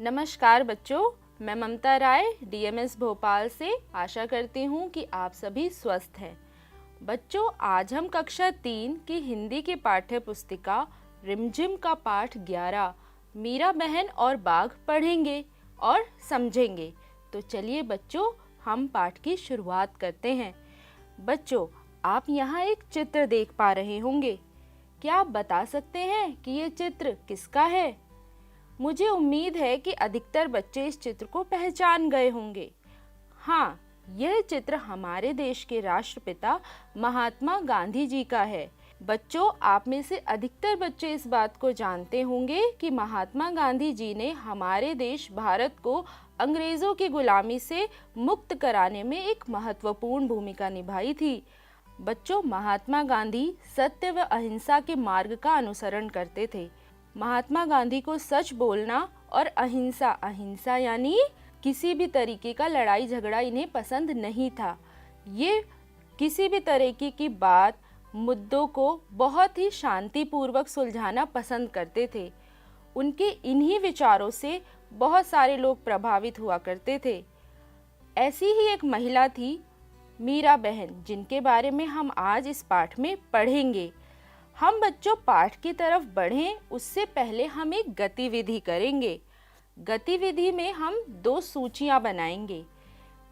नमस्कार बच्चों, मैं ममता राय डीएमएस भोपाल से आशा करती हूँ कि आप सभी स्वस्थ हैं। बच्चों, आज हम कक्षा 3 की हिंदी की पाठ्य पुस्तिका रिमझिम का पाठ 11 मीरा बहन और बाघ पढ़ेंगे और समझेंगे। तो चलिए बच्चों, हम पाठ की शुरुआत करते हैं। बच्चों, आप यहाँ एक चित्र देख पा रहे होंगे। क्या आप बता सकते हैं कि ये चित्र किसका है? मुझे उम्मीद है कि अधिकतर बच्चे इस चित्र को पहचान गए होंगे। हाँ, यह चित्र हमारे देश के राष्ट्रपिता महात्मा गांधी जी का है। बच्चों, आप में से अधिकतर बच्चे इस बात को जानते होंगे कि महात्मा गांधी जी ने हमारे देश भारत को अंग्रेजों की गुलामी से मुक्त कराने में एक महत्वपूर्ण भूमिका निभाई थी। बच्चों, महात्मा गांधी सत्य व अहिंसा के मार्ग का अनुसरण करते थे। महात्मा गांधी को सच बोलना और अहिंसा यानी किसी भी तरीके का लड़ाई झगड़ा इन्हें पसंद नहीं था। ये किसी भी तरीके की बात, मुद्दों को बहुत ही शांतिपूर्वक सुलझाना पसंद करते थे। उनके इन्हीं विचारों से बहुत सारे लोग प्रभावित हुआ करते थे। ऐसी ही एक महिला थी मीरा बहन, जिनके बारे में हम आज इस पाठ में पढ़ेंगे। हम बच्चों पाठ की तरफ बढ़ें उससे पहले हम एक गतिविधि करेंगे। गतिविधि में हम 2 सूचियां बनाएंगे।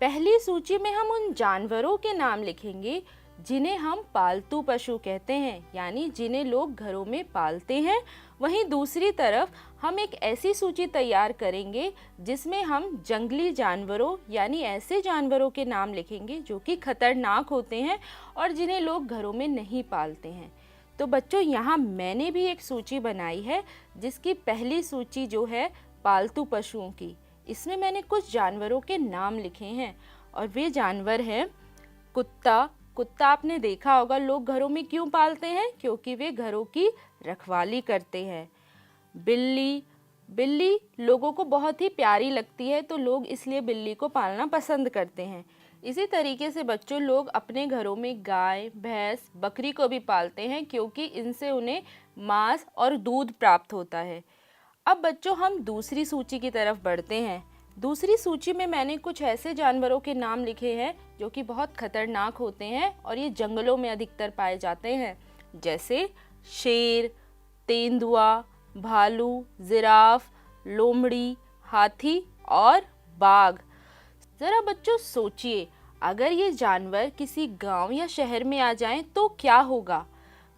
पहली सूची में हम उन जानवरों के नाम लिखेंगे जिन्हें हम पालतू पशु कहते हैं, यानी जिन्हें लोग घरों में पालते हैं। वहीं दूसरी तरफ हम एक ऐसी सूची तैयार करेंगे जिसमें हम जंगली जानवरों यानी ऐसे जानवरों के नाम लिखेंगे जो कि खतरनाक होते हैं और जिन्हें लोग घरों में नहीं पालते हैं। तो बच्चों, यहाँ मैंने भी एक सूची बनाई है जिसकी पहली सूची जो है पालतू पशुओं की। इसमें मैंने कुछ जानवरों के नाम लिखे हैं और वे जानवर हैं कुत्ता। कुत्ता आपने देखा होगा लोग घरों में क्यों पालते हैं? क्योंकि वे घरों की रखवाली करते हैं। बिल्ली लोगों को बहुत ही प्यारी लगती है, तो लोग इसलिए बिल्ली को पालना पसंद करते हैं। इसी तरीके से बच्चों, लोग अपने घरों में गाय, भैंस, बकरी को भी पालते हैं क्योंकि इनसे उन्हें मांस और दूध प्राप्त होता है। अब बच्चों, हम दूसरी सूची की तरफ बढ़ते हैं। दूसरी सूची में मैंने कुछ ऐसे जानवरों के नाम लिखे हैं जो कि बहुत खतरनाक होते हैं और ये जंगलों में अधिकतर पाए जाते हैं, जैसे शेर, तेंदुआ, भालू, जिराफ, लोमड़ी, हाथी और बाघ। जरा बच्चों सोचिए, अगर ये जानवर किसी गांव या शहर में आ जाएं तो क्या होगा?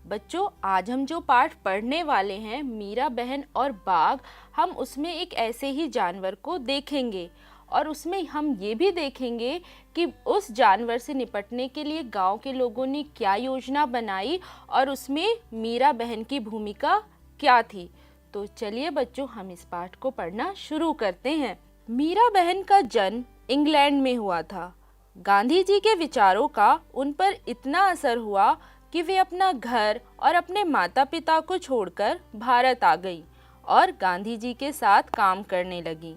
बच्चों, आज हम जो पाठ पढ़ने वाले हैं मीरा बहन और बाघ, हम उसमें एक ऐसे ही जानवर को देखेंगे और उसमें हम ये भी देखेंगे कि उस जानवर से निपटने के लिए गांव के लोगों ने क्या योजना बनाई और उसमें मीरा बहन की भूमिका क्या थी। तो चलिए बच्चों, हम इस पाठ को पढ़ना शुरू करते हैं। मीरा बहन का जन्म इंग्लैंड में हुआ था। गांधी जी के विचारों का उन पर इतना असर हुआ कि वे अपना घर और अपने माता पिता को छोड़कर भारत आ गई और गांधी जी के साथ काम करने लगी।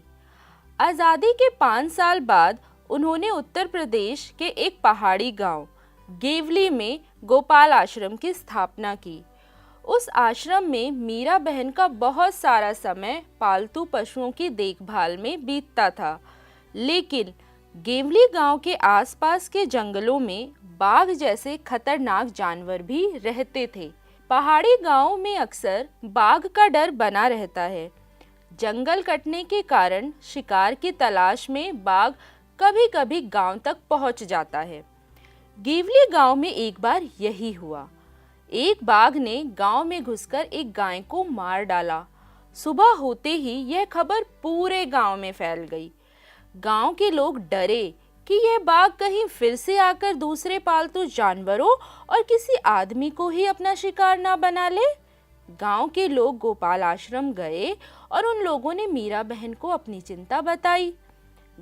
आज़ादी के 5 साल बाद उन्होंने उत्तर प्रदेश के एक पहाड़ी गांव गेवली में गोपाल आश्रम की स्थापना की। उस आश्रम में मीरा बहन का बहुत सारा समय पालतू पशुओं की देखभाल में बीतता था, लेकिन गेवली गांव के आसपास के जंगलों में बाघ जैसे खतरनाक जानवर भी रहते थे। पहाड़ी गांवों में अक्सर बाघ का डर बना रहता है। जंगल कटने के कारण शिकार की तलाश में बाघ कभी-कभी गांव तक पहुंच जाता है। गेवली गांव में एक बार यही हुआ। एक बाघ ने गांव में घुसकर एक गाय को मार डाला। सुबह होते ही यह खबर पूरे गांव में फैल गई। गांव के लोग डरे कि यह बाघ कहीं फिर से आकर दूसरे पालतू जानवरों और किसी आदमी को ही अपना शिकार ना बना ले। गांव के लोग गोपाल आश्रम गए और उन लोगों ने मीरा बहन को अपनी चिंता बताई।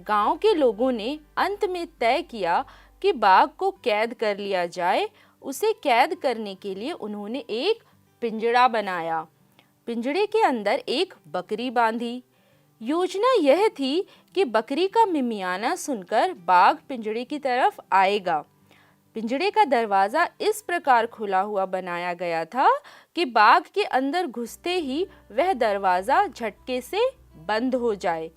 गांव के लोगों ने अंत में तय किया कि बाघ को कैद कर लिया जाए। उसे कैद करने के लिए उन्होंने एक पिंजड़ा बनाया। पिंजड़े के अंदर एक बकरी बांधी। योजना यह थी कि बकरी का मिमियाना सुनकर बाघ पिंजड़े की तरफ आएगा। पिंजड़े का दरवाजा इस प्रकार खुला हुआ बनाया गया था कि बाघ के अंदर घुसते ही वह दरवाजा झटके से बंद हो जाए।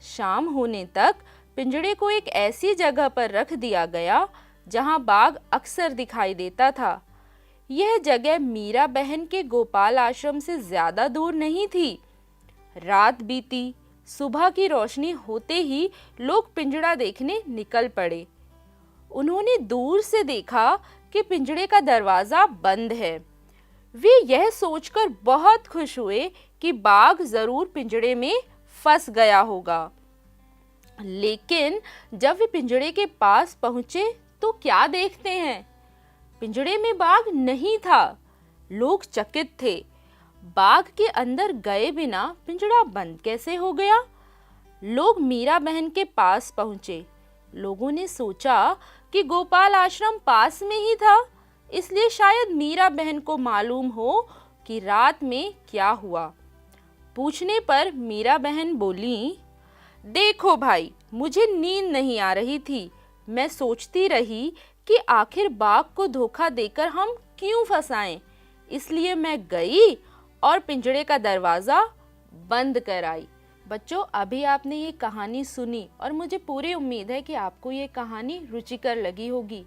शाम होने तक पिंजड़े को एक ऐसी जगह पर रख दिया गया जहां बाघ अक्सर दिखाई देता था। यह जगह मीरा बहन के गोपाल आश्रम से ज्यादा दूर नहीं थी। रात बीती, सुबह की रोशनी होते ही लोग पिंजड़ा देखने निकल पड़े। उन्होंने दूर से देखा कि पिंजड़े का दरवाजा बंद है। वे यह सोचकर बहुत खुश हुए कि बाघ जरूर पिंजड़े में फंस गया होगा। लेकिन जब वे पिंजड़े के पास पहुंचे तो क्या देखते हैं, पिंजड़े में बाघ नहीं था। लोग चकित थे। बाघ के अंदर गए बिना पिंजड़ा बंद कैसे हो गया? लोग मीरा बहन के पास पहुंचे। लोगों ने सोचा कि गोपाल आश्रम पास में ही था, इसलिए शायद मीरा बहन को मालूम हो कि रात में क्या हुआ। पूछने पर मीरा बहन बोली, देखो भाई, मुझे नींद नहीं आ रही थी। मैं सोचती रही कि आखिर बाघ को धोखा देकर हम क्यों फंसाएं, इसलिए मैं गई और पिंजड़े का दरवाजा बंद कर आई। बच्चों, अभी आपने ये कहानी सुनी और मुझे पूरी उम्मीद है कि आपको ये कहानी रुचिकर लगी होगी।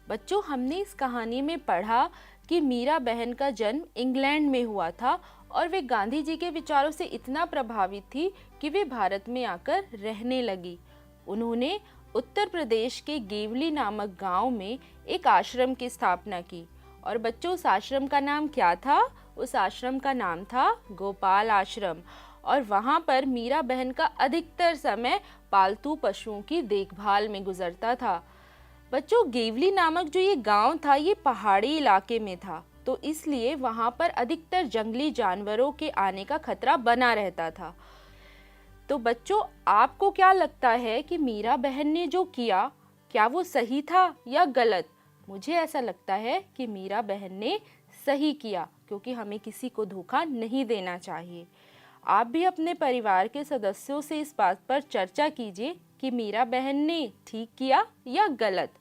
बच्चों, हमने इस कहानी में पढ़ा कि मीरा बहन का जन्म इंग्लैंड में हुआ था और वे गांधी जी के विचारों से इतना प्रभावित थी कि वे भारत में आकर रहने लगी। उन्होंने उत्तर प्रदेश के गेवली नामक गांव में एक आश्रम की स्थापना की। और बच्चों, उस आश्रम का नाम क्या था? उस आश्रम का नाम था गोपाल आश्रम। और वहां पर मीरा बहन का अधिकतर समय पालतू पशुओं की देखभाल में गुजरता था। बच्चों, गेवली नामक जो ये गांव था, ये पहाड़ी इलाके में था, तो इसलिए वहां पर अधिकतर जंगली जानवरों के आने का खतरा बना रहता था। तो बच्चों, आपको क्या लगता है कि मीरा बहन ने जो किया, क्या वो सही था या गलत? मुझे ऐसा लगता है कि मीरा बहन ने सही किया, क्योंकि हमें किसी को धोखा नहीं देना चाहिए। आप भी अपने परिवार के सदस्यों से इस बात पर चर्चा कीजिए कि मीरा बहन ने ठीक किया या गलत।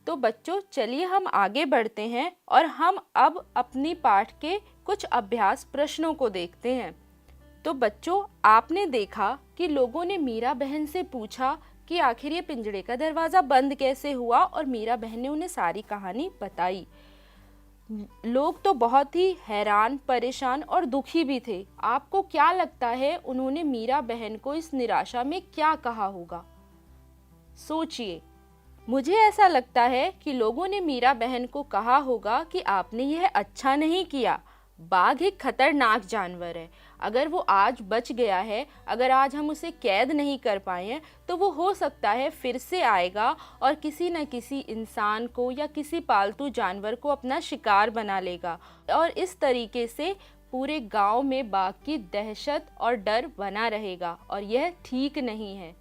तो बच्चों, चलिए हम आगे बढ़ते हैं और हम अब अपनी पाठ के कुछ अभ्यास प्रश्नों को देखते हैं। तो बच्चों, आपने देखा कि लोगों ने मीरा बहन से पूछा कि आखिर ये पिंजड़े का दरवाज़ा बंद कैसे हुआ, और मीरा बहन ने उन्हें सारी कहानी बताई। लोग तो बहुत ही हैरान, परेशान और दुखी भी थे। आपको क्या लगता है उन्होंने मीरा बहन को इस निराशा में क्या कहा होगा? सोचिए। मुझे ऐसा लगता है कि लोगों ने मीरा बहन को कहा होगा कि आपने यह अच्छा नहीं किया। बाघ एक खतरनाक जानवर है। अगर वो आज बच गया है, अगर आज हम उसे कैद नहीं कर पाए हैं, तो वो हो सकता है फिर से आएगा और किसी न किसी इंसान को या किसी पालतू जानवर को अपना शिकार बना लेगा, और इस तरीके से पूरे गांव में बाघ की दहशत और डर बना रहेगा, और यह ठीक नहीं है।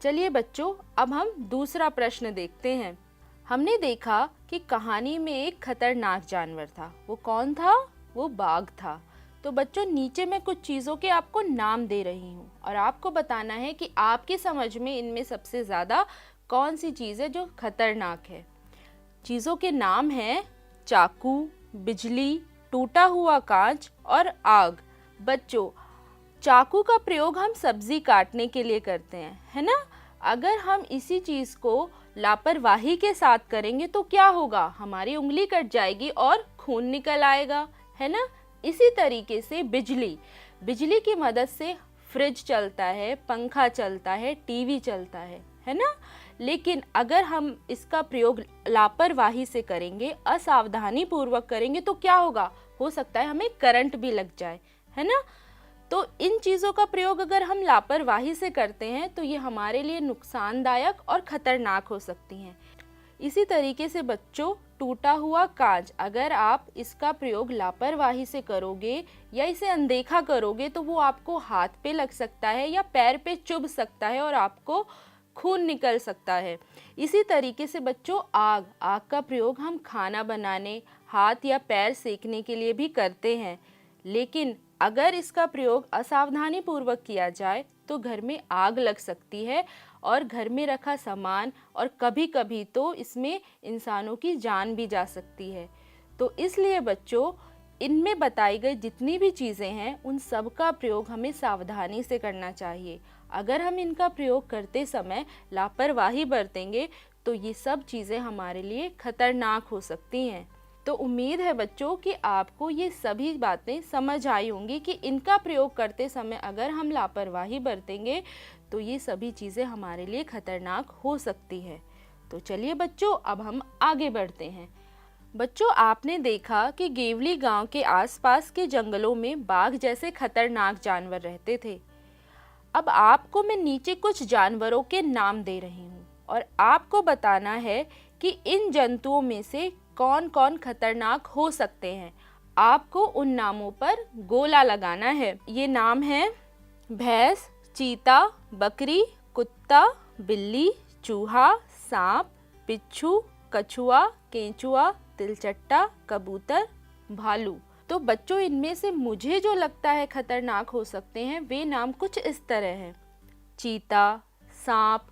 चलिए बच्चों, अब हम दूसरा प्रश्न देखते हैं। हमने देखा कि कहानी में एक खतरनाक जानवर था। वो कौन था? वो बाघ था। तो बच्चों, नीचे मैं कुछ चीज़ों के आपको नाम दे रही हूँ और आपको बताना है कि आपकी समझ में इनमें सबसे ज़्यादा कौन सी चीज़ है जो खतरनाक है। चीज़ों के नाम हैं चाकू, बिजली, टूटा हुआ कांच और आग। बच्चों, चाकू का प्रयोग हम सब्जी काटने के लिए करते हैं, है ना? अगर हम इसी चीज़ को लापरवाही के साथ करेंगे तो क्या होगा? हमारी उंगली कट जाएगी और खून निकल आएगा, है ना? इसी तरीके से बिजली की मदद से फ्रिज चलता है, पंखा चलता है, टीवी चलता है ना? लेकिन अगर हम इसका प्रयोग लापरवाही से करेंगे, असावधानी पूर्वक करेंगे तो क्या होगा? हो सकता है हमें करंट भी लग जाए, है ना? तो इन चीज़ों का प्रयोग अगर हम लापरवाही से करते हैं तो ये हमारे लिए नुकसानदायक और ख़तरनाक हो सकती हैं। इसी तरीके से बच्चों, टूटा हुआ कांच, अगर आप इसका प्रयोग लापरवाही से करोगे या इसे अनदेखा करोगे तो वो आपको हाथ पे लग सकता है या पैर पे चुभ सकता है और आपको खून निकल सकता है। इसी तरीके से बच्चों, आग का प्रयोग हम खाना बनाने, हाथ या पैर सेकने के लिए भी करते हैं। लेकिन अगर इसका प्रयोग असावधानी पूर्वक किया जाए तो घर में आग लग सकती है और घर में रखा सामान और कभी कभी तो इसमें इंसानों की जान भी जा सकती है। तो इसलिए बच्चों, इनमें बताई गई जितनी भी चीज़ें हैं उन सब का प्रयोग हमें सावधानी से करना चाहिए। अगर हम इनका प्रयोग करते समय लापरवाही बरतेंगे तो ये सब चीज़ें हमारे लिए खतरनाक हो सकती हैं। तो उम्मीद है बच्चों कि आपको ये सभी बातें समझ आई होंगी कि इनका प्रयोग करते समय अगर हम लापरवाही बरतेंगे तो ये सभी चीज़ें हमारे लिए खतरनाक हो सकती है। तो चलिए बच्चों, अब हम आगे बढ़ते हैं। बच्चों, आपने देखा कि गेवली गांव के आसपास के जंगलों में बाघ जैसे खतरनाक जानवर रहते थे। अब आपको मैं नीचे कुछ जानवरों के नाम दे रही हूँ और आपको बताना है कि इन जंतुओं में से कौन कौन खतरनाक हो सकते हैं। आपको उन नामों पर गोला लगाना है। ये नाम है भैंस, चीता, बकरी, कुत्ता, बिल्ली, चूहा, सांप, बिच्छू, कछुआ, केंचुआ, तिलचट्टा, कबूतर, भालू। तो बच्चों, इनमें से मुझे जो लगता है खतरनाक हो सकते हैं वे नाम कुछ इस तरह हैं: चीता, सांप,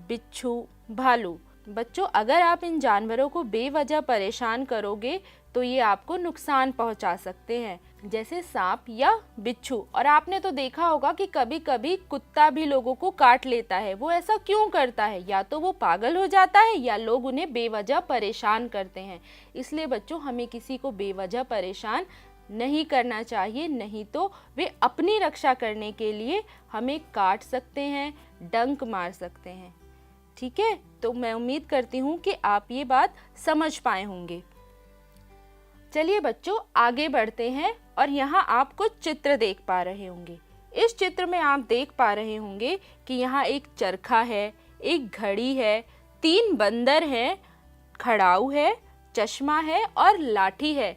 बिच्छू, भालू। बच्चों, अगर आप इन जानवरों को बेवजह परेशान करोगे तो ये आपको नुकसान पहुंचा सकते हैं, जैसे सांप या बिच्छू। और आपने तो देखा होगा कि कभी कभी कुत्ता भी लोगों को काट लेता है। वो ऐसा क्यों करता है? या तो वो पागल हो जाता है या लोग उन्हें बेवजह परेशान करते हैं। इसलिए बच्चों, हमें किसी को बेवजह परेशान नहीं करना चाहिए, नहीं तो वे अपनी रक्षा करने के लिए हमें काट सकते हैं, डंक मार सकते हैं। ठीक है, तो मैं उम्मीद करती हूँ कि आप ये बात समझ पाए होंगे। चलिए बच्चों, आगे बढ़ते हैं और यहाँ आप कुछ चित्र देख पा रहे होंगे। इस चित्र में आप देख पा रहे होंगे कि यहाँ एक चरखा है, एक घड़ी है, 3 बंदर हैं, खड़ाऊ है, चश्मा है और लाठी है।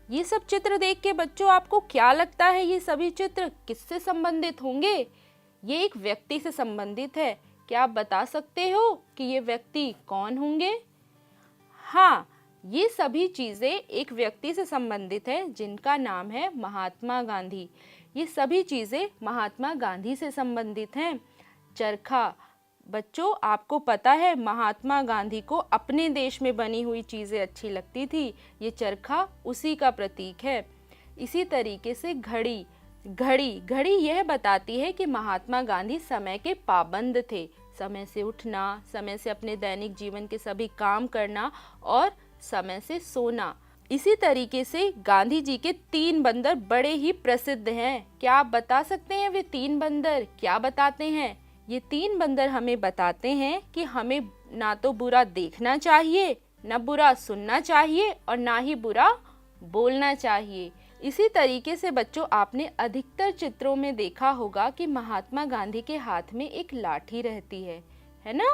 ये सब चित्र देख के बच्चों आपको क्या लगता है, ये सभी चित्र किससे संबंधित होंगे? ये एक व्यक्ति से संबंधित है। क्या आप बता सकते हो कि ये व्यक्ति कौन होंगे? हाँ, ये सभी चीज़ें एक व्यक्ति से संबंधित है जिनका नाम है महात्मा गांधी। ये सभी चीज़ें महात्मा गांधी से संबंधित हैं। चरखा, बच्चों आपको पता है महात्मा गांधी को अपने देश में बनी हुई चीज़ें अच्छी लगती थी। ये चरखा उसी का प्रतीक है। इसी तरीके से घड़ी, घड़ी यह बताती है कि महात्मा गांधी समय के पाबंद थे। समय से उठना, समय से अपने दैनिक जीवन के सभी काम करना और समय से सोना। इसी तरीके से गांधी जी के 3 बंदर बड़े ही प्रसिद्ध हैं। क्या आप बता सकते हैं वे 3 बंदर क्या बताते हैं? ये 3 बंदर हमें बताते हैं कि हमें ना तो बुरा देखना चाहिए, ना बुरा सुनना चाहिए और ना ही बुरा बोलना चाहिए। इसी तरीके से बच्चों, आपने अधिकतर चित्रों में देखा होगा कि महात्मा गांधी के हाथ में एक लाठी रहती है ना?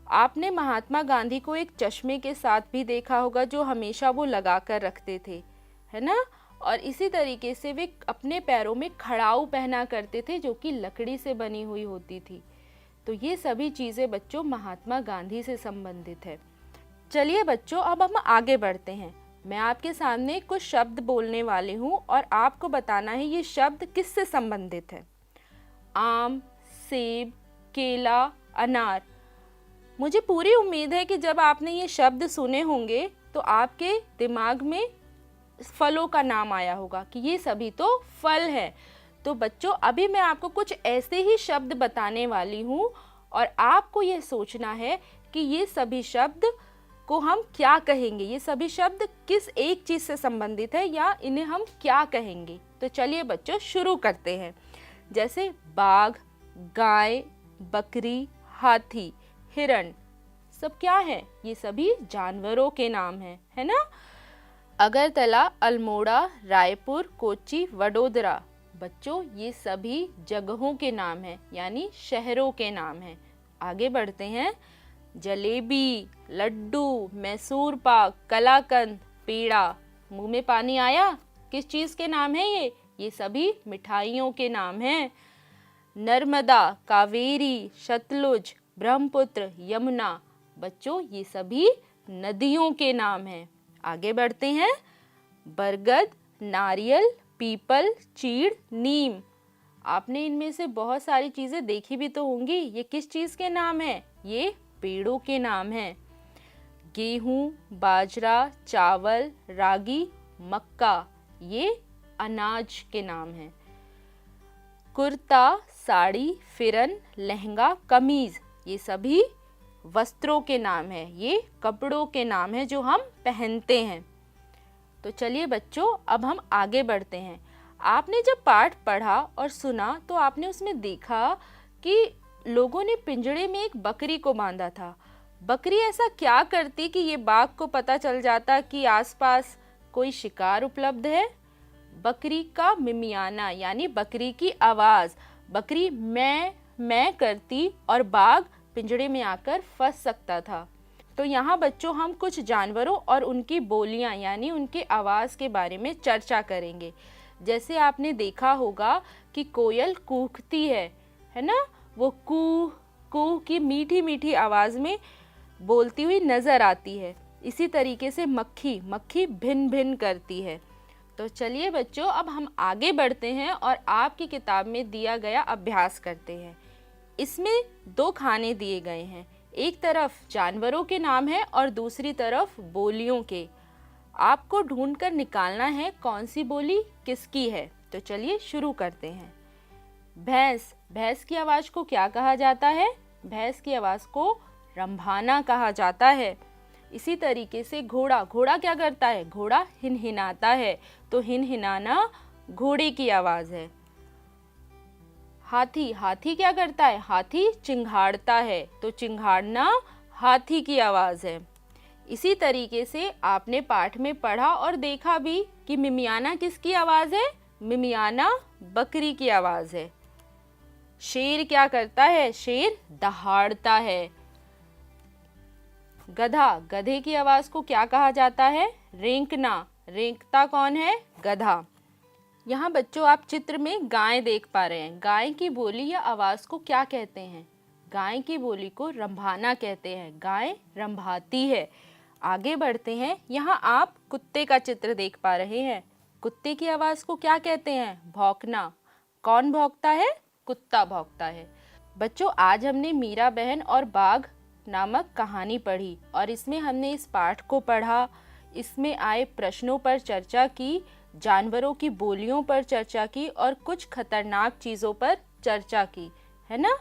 आपने महात्मा गांधी को एक चश्मे के साथ भी देखा होगा जो हमेशा वो लगा कर रखते थे, है ना? और इसी तरीके से वे अपने पैरों में खड़ाऊ पहना करते थे जो कि लकड़ी से बनी हुई होती थी। तो ये सभी चीज़ें बच्चों महात्मा गांधी से संबंधित है। चलिए बच्चों, अब हम आगे बढ़ते हैं। मैं आपके सामने कुछ शब्द बोलने वाली हूँ और आपको बताना है ये शब्द किससे संबंधित है। आम, सेब, केला, अनार। मुझे पूरी उम्मीद है कि जब आपने ये शब्द सुने होंगे तो आपके दिमाग में फलों का नाम आया होगा कि ये सभी तो फल हैं। तो बच्चों, अभी मैं आपको कुछ ऐसे ही शब्द बताने वाली हूँ और आपको ये सोचना है कि ये सभी शब्द को हम क्या कहेंगे, ये सभी शब्द किस एक चीज़ से संबंधित है या इन्हें हम क्या कहेंगे। तो चलिए बच्चों, शुरू करते हैं। जैसे बाघ, गाय, बकरी, हाथी, हिरण, सब क्या है? ये सभी जानवरों के नाम हैं, है ना? अगरतला, अल्मोड़ा, रायपुर, कोच्चि, वडोदरा। बच्चों, ये सभी जगहों के नाम हैं, यानी शहरों के नाम हैं। आगे बढ़ते हैं। जलेबी, लड्डू, मैसूर पाक, कलाकंद, पेड़ा। मुंह में पानी आया? किस चीज़ के नाम है ये? ये सभी मिठाइयों के नाम हैं। नर्मदा, कावेरी, सतलुज, ब्रह्मपुत्र, यमुना। बच्चों, ये सभी नदियों के नाम हैं। आगे बढ़ते हैं। बरगद, नारियल, पीपल, चीड़, नीम। आपने इनमें से बहुत सारी चीज़ें देखी भी तो होंगी। ये किस चीज़ के नाम है? ये पेड़ों के नाम हैं। गेहूं, बाजरा, चावल, रागी, मक्का। ये अनाज के नाम हैं। कुर्ता, साड़ी, फिरन, लहंगा, कमीज, ये सभी वस्त्रों के नाम हैं, ये कपड़ों के नाम हैं जो हम पहनते हैं। तो चलिए बच्चों, अब हम आगे बढ़ते हैं। आपने जब पाठ पढ़ा और सुना तो आपने उसमें देखा कि लोगों ने पिंजड़े में एक बकरी को बांधा था। बकरी ऐसा क्या करती कि ये बाघ को पता चल जाता कि आसपास कोई शिकार उपलब्ध है? बकरी का मिमियाना यानी बकरी की आवाज़, बकरी मैं करती और बाघ पिंजड़े में आकर फंस सकता था। तो यहाँ बच्चों हम कुछ जानवरों और उनकी बोलियाँ यानी उनकी आवाज़ के बारे में चर्चा करेंगे। जैसे आपने देखा होगा कि कोयल कूकती है ना, वो कू कू की मीठी मीठी आवाज़ में बोलती हुई नज़र आती है। इसी तरीके से मक्खी भिन भिन करती है। तो चलिए बच्चों, अब हम आगे बढ़ते हैं और आपकी किताब में दिया गया अभ्यास करते हैं। इसमें 2 खाने दिए गए हैं, एक तरफ जानवरों के नाम है और दूसरी तरफ बोलियों के। आपको ढूंढकर निकालना है कौन सी बोली किसकी है। तो चलिए शुरू करते हैं। भैंस की आवाज़ को क्या कहा जाता है? भैंस की आवाज़ को रंभाना कहा जाता है। इसी तरीके से घोड़ा क्या करता है? घोड़ा हिनहिनाता है, तो हिनहिनाना घोड़े की आवाज़ है। हाथी क्या करता है? हाथी चिंघाड़ता है, तो चिंघाड़ना हाथी की आवाज़ है। इसी तरीके से आपने पाठ में पढ़ा और देखा भी कि मिमियाना किसकी आवाज़ है? मिमियाना बकरी की आवाज़ है। शेर क्या करता है? शेर दहाड़ता है। गधे की आवाज़ को क्या कहा जाता है? रेंकना। रेंकता कौन है? गधा। यहाँ बच्चों आप चित्र में गाय देख पा रहे हैं। गाय की बोली या आवाज़ को क्या कहते हैं? गाय की बोली को रंभाना कहते हैं। गाय रंभाती है। आगे बढ़ते हैं। यहाँ आप कुत्ते का चित्र देख पा रहे हैं। कुत्ते की आवाज़ को क्या कहते हैं? भौंकना। कौन भौंकता है? कुत्ता भौंकता है। बच्चों आज हमने मीरा बहन और बाघ नामक कहानी पढ़ी और इसमें हमने इस पाठ को पढ़ा, इसमें आए प्रश्नों पर चर्चा की, जानवरों की बोलियों पर चर्चा की और कुछ खतरनाक चीज़ों पर चर्चा की, है ना।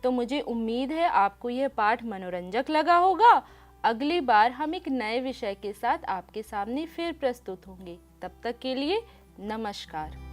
तो मुझे उम्मीद है आपको यह पाठ मनोरंजक लगा होगा। अगली बार हम एक नए विषय के साथ आपके सामने फिर प्रस्तुत होंगे। तब तक के लिए नमस्कार।